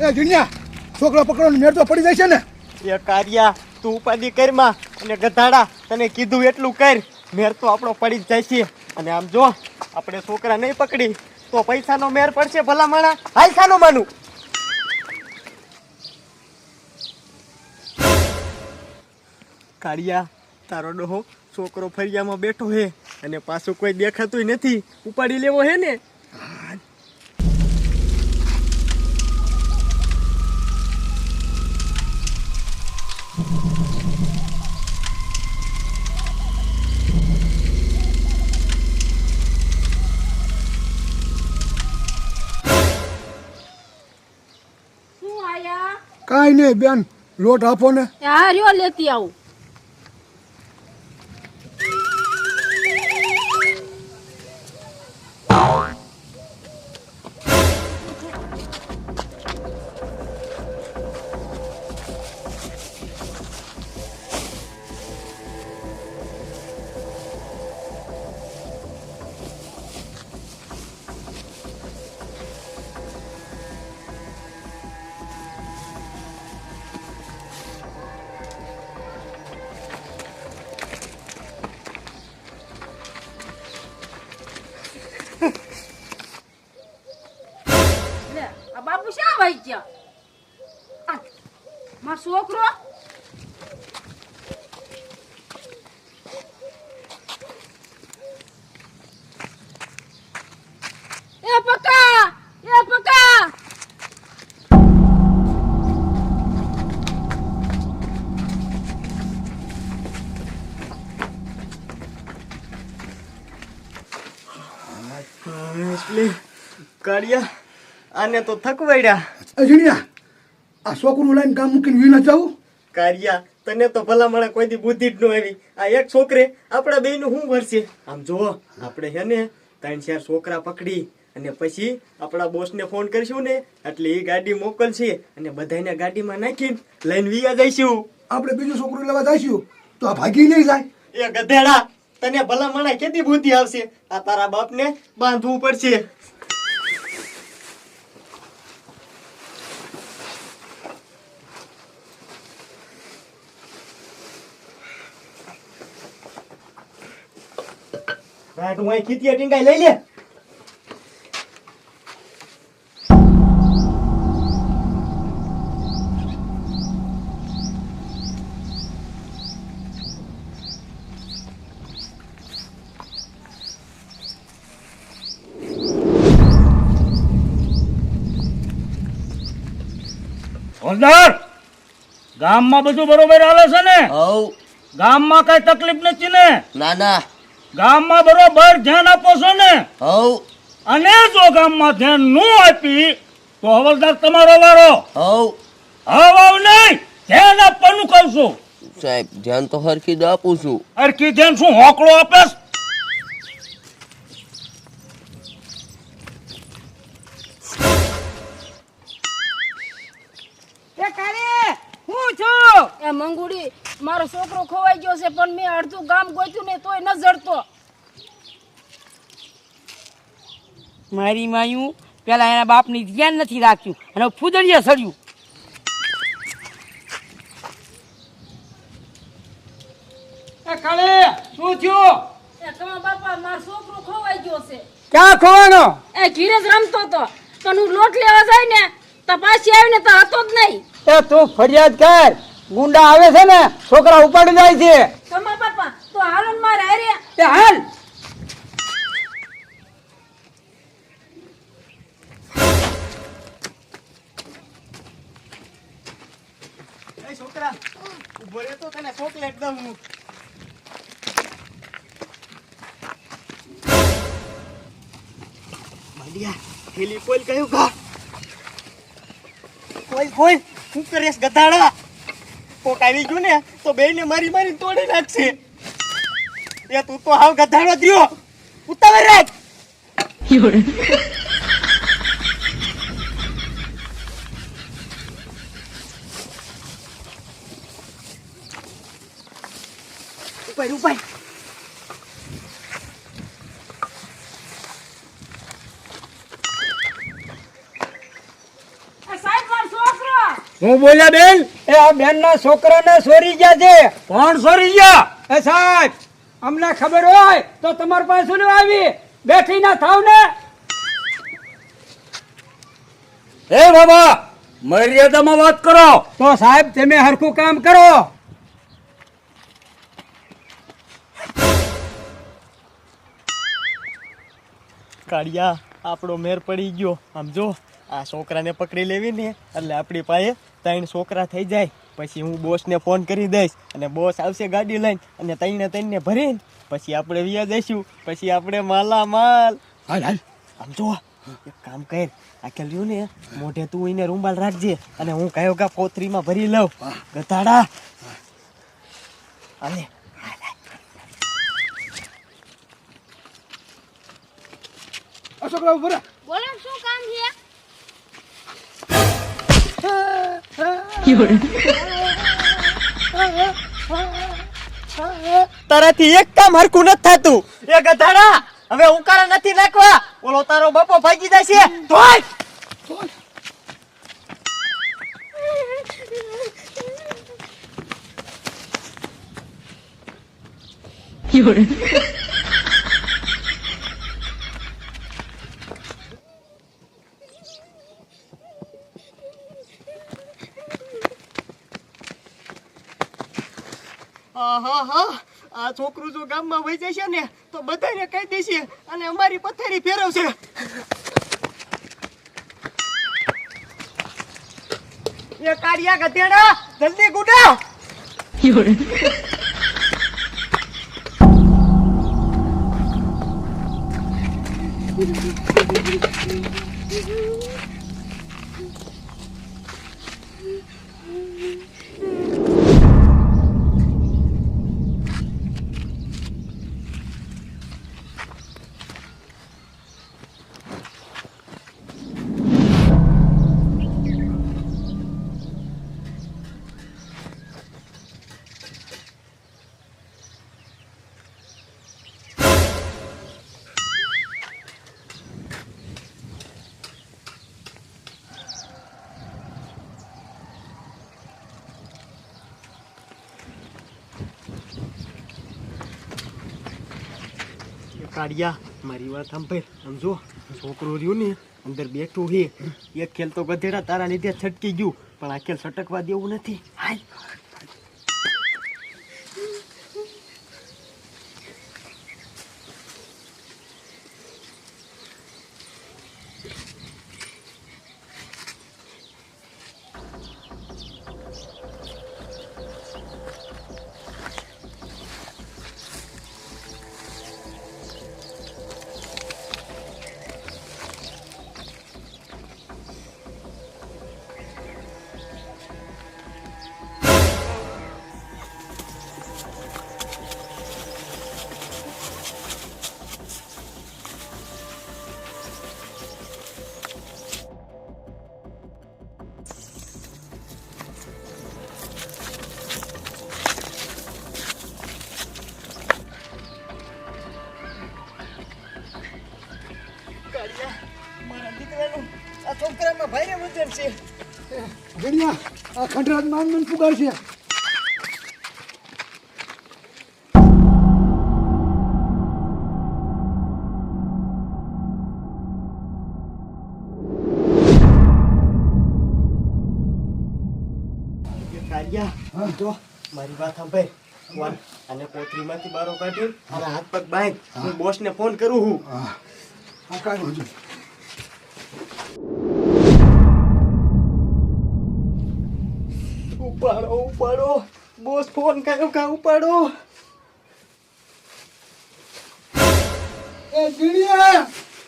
એ જીણિયા છોકરો પકડવાનો મેળ તો પડી જાય છે ને. એ કાર્યા તું ઉપાધિ કરમાં અને ગધાડા તને કીધું એટલું કર. મેર તો આપણો પડી જ જાય છે. અને આમ જો આપણે છોકરા નહીં પકડી તો પૈસાનો મેર પડશે. ભલા માણા હાલ સાનું માનું. કાળિયા તારો ડોહો છોકરો ફરિયામાં બેઠો હે અને પાછું કોઈ દેખાતું નથી. ઉપાડી લેવો હે ને. કાંઈ નહીં બેન, લોટ આપો ને. હા રહ્યો લેતી આવું. બાપુ શા ભાઈ ગયા? મારો છોકરો એ પકા કાળિયા આને તો થકવાડ્યા. જીણિયા આ છોકરું લઈને કામ મૂકીને વી ન જાવું. કાળિયા તને તો ભલા મળે કોઈ દી બુદ્ધિ જ ન આવી. આ એક છોકરે આપણા બેયનું શું ભરશે? આમ જો આપણે હે ને 3-4 છોકરા પકડી અને પછી આપણા બોસને ફોન કરશું ને એટલે એ ગાડી મોકલશે અને બધાને ગાડીમાં નાખીને લઈને વિયા જઈશું. આપણે બીજું છોકરું લેવા જઈશું તો આ ભાગી નહીં જાય. એ ગધેડા તને ભલા મળે કેતી બુદ્ધિ આવશે? આ તારા બાપને બાંધવું પડશે. તું અહીં ખીતિયા ટીંગાઈ લઈ લે. હોલદાર, ગામમાં બધું બરોબર હાલે છે ને? હવ. ગામમાં કઈ તકલીફ નથી ને? ના ના. ગામમાં બરોબર ધ્યાન આપો છો ને? હવ. અને જો ગામમાં ધ્યાન ન આપી તો હવલદાર તમારો વારો. હવ. હવ નહીં, ધ્યાન આપવાનું કહું છું. સાહેબ ધ્યાન તો હરખી જ આપું છું. હરખી ધ્યાન શું હોકળો આપે? એ મંગુડી મારો છોકરો ખોવાઈ ગયો છે પણ મેં અડધું ગામ ગોત્યું ને તોય ન જડતો. મારી માયું પેલા એના બાપની ધ્યાન નથી રાખ્યું અને ફૂદડીએ સડ્યું. શું થયું? એ તમારા બાપા મારો છોકરો ખોવાઈ ગયો છે. ક્યાં ખોવાનો? એ ઘીરે જ રમતો હતો પણ હું લોટ લેવા જાય ને તો પાછી આવીને તો હતો જ નહીં. એ તું ફરિયાદ કર, ગુંડા આવે છે ને છોકરા ઉપાડી જાય છે. તમારા બાપા તો હાલો ને મારે હારે. તે હાલ. એ છોકરા ઉભો રે તો તને ચોકલેટ દઉં. માલિયા થેલી પોલ કયું કા? કોઈ શું કરેશ ગધાડા? કોક આવી ગયું ને તો બેયને મારી તોડી નાખશે. એ તું તો હાવ ગધાડો દ્યો. ઉતાવળ રાખ. ઉપાય સાહેબ મારો હું બોલ્યા બેન? એ આ બેનના છોકરાને ચોરી ગયા છે. કોણ સોરી ગયા? એ સાહેબ, અમને ખબર હોય તો તમારી પાસે શું લેવા આવી? બેઠી ના થાવ ને. એ બાબા, મર્યાદામાં વાત કરો. તો સાહેબ તમે હરખું કામ કરો. કાળિયા આપણો મેર પડી ગયો. આમ જો આ છોકરાને પકડી લેવી ને એટલે આપણી પાસે 3 છોકરા થઈ જાય. પછી હું બોસને ફોન કરી દઈશ અને બોસ આવશે ગાડી લઈને અને ત્રણે ભરીને પછી આપણે વ્યા જઈશું. પછી આપણે માલા માલ. હાલ હાલ. આમ જો એક કામ કર, આ કે લ્યું ને મોઢે તું એને રૂંબાલ રાખજે અને હું કયો કા પોતરીમાં ભરી લઉં. ગધાડા આલે. આ છોકરા ઉભો રહે. બોલો શું કામ છે? તારાથી એક કામ હરખું નથી થતું. એ ગધાડા હવે ઉકાળા નથી નાખવા. ઓલો તારો બાપો ભાગી જાય છે. ધોઈ આ છોકરું જો ગામમાં વહી જશે ને તો બધાને કહી દેશે અને અમારી પથારી ફેરવશે. એ કાળિયા ગધેડા જલ્દી ગુડા. કાળિયા મારી વાત સાંભળ. આમ જો છોકરું રહ્યું ને અંદર બેઠું છે. એક ખેલ તો ગધેડા તારા લીધે છટકી ગયું પણ આ ખેલ છટકવા દેવું નથી. હાલ મારા દીકરાનું આ છોકરામાં ભારે વજન છે. ગણ્યા આ ખંડરાજ માન પુગાર છે. કાળિયા જો મારી વાત સાંભળ. વાલ અને પોતરીમાંથી બારો કાઢી અને હાથ પગ બાંધ. હું બોસને ફોન કરું છું. આ કાંઈ વાંધો નહીં. ઉપાડો ઉપાડો બોસ ફોન કર્યો કા ઉપાડો. એ જીણિયા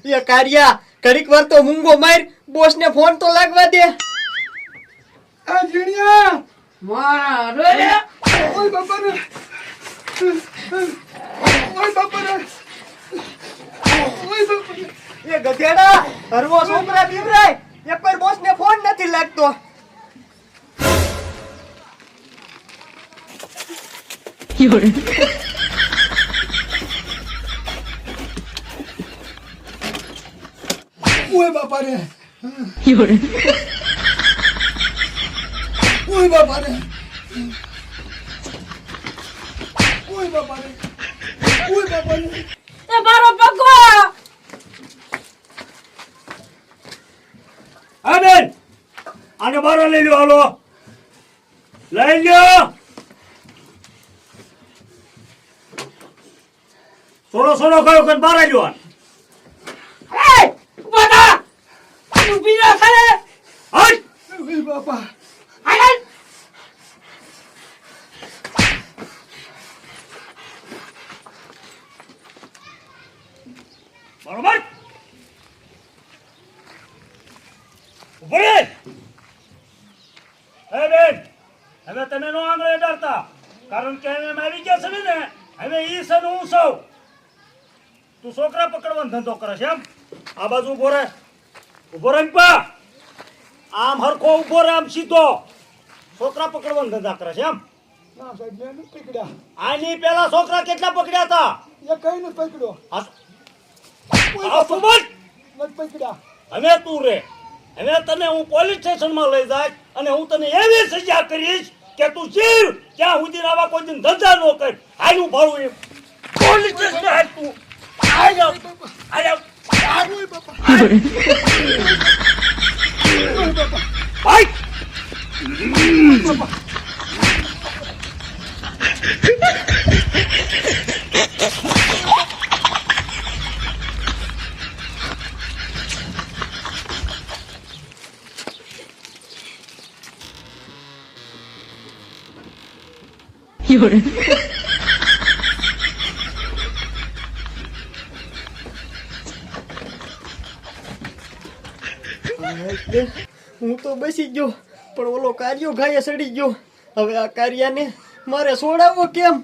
એ કાળિયા ઘડીક વાર તો મૂંગો માર. બોસને ફોન તો લાગવા દે. એ જીણિયા મારા રે ઓય બાપા રે ઓય બાપા રે ઓય બાપા રે. એ ગધેડા હરવો છોકરા બીવરાય. એક વાર બોસને ફોન નથી લાગતો. ઓય બાપા રે ઓય બાપા રે ઓય બાપા રે ઓય બાપા રે એ મારો પગો હા બેન આને બહાર લઈ લ્યો હાલો લઈ લ્યો સોનો સોનો કયો કે બહાર આવ્યો એ ઊભા થા ઊભી ના ખરે હટ ઓય બાપા હાલ બરોબર ઉભો રે એ બેન હવે તમે નો આંગળે ડરતા કારણ કે એને મારી ગયા છે ને હવે ઈ છે ને હું સૌ તું છોકરા પકડવાનો ધંધો કરે છે એમ આ બાજુ ઉભો રે ને પા આમ હરખો ઉભો રે આમ સીધો છોકરા પકડવાનો ધંધા કરે છે એમ ના સાહેબ મેં નથી પકડ્યા આની પેલા છોકરા કેટલા પકડ્યા હતા એ કઈ નથી પકડ્યો આ તું બોલ નથી પકડ્યા હવે તું રે હવે તને હું પોલીસ સ્ટેશનમાં લઈ જાય અને હું તને એવી સજા કરીશ કે તું જીવ ત્યાં સુધી આવા કોઈ દિન ધંધા ન કર હાલું ભાડું એમ પોલીસ સ્ટેશન હાલ તું હાલ આવ ઓય બાપા ભાઈ હું તો બેસી ગયો પણ ઓલો કાર્યો ઘાયે સડી ગયો હવે આ કાર્યાને મારે છોડાવવો કેમ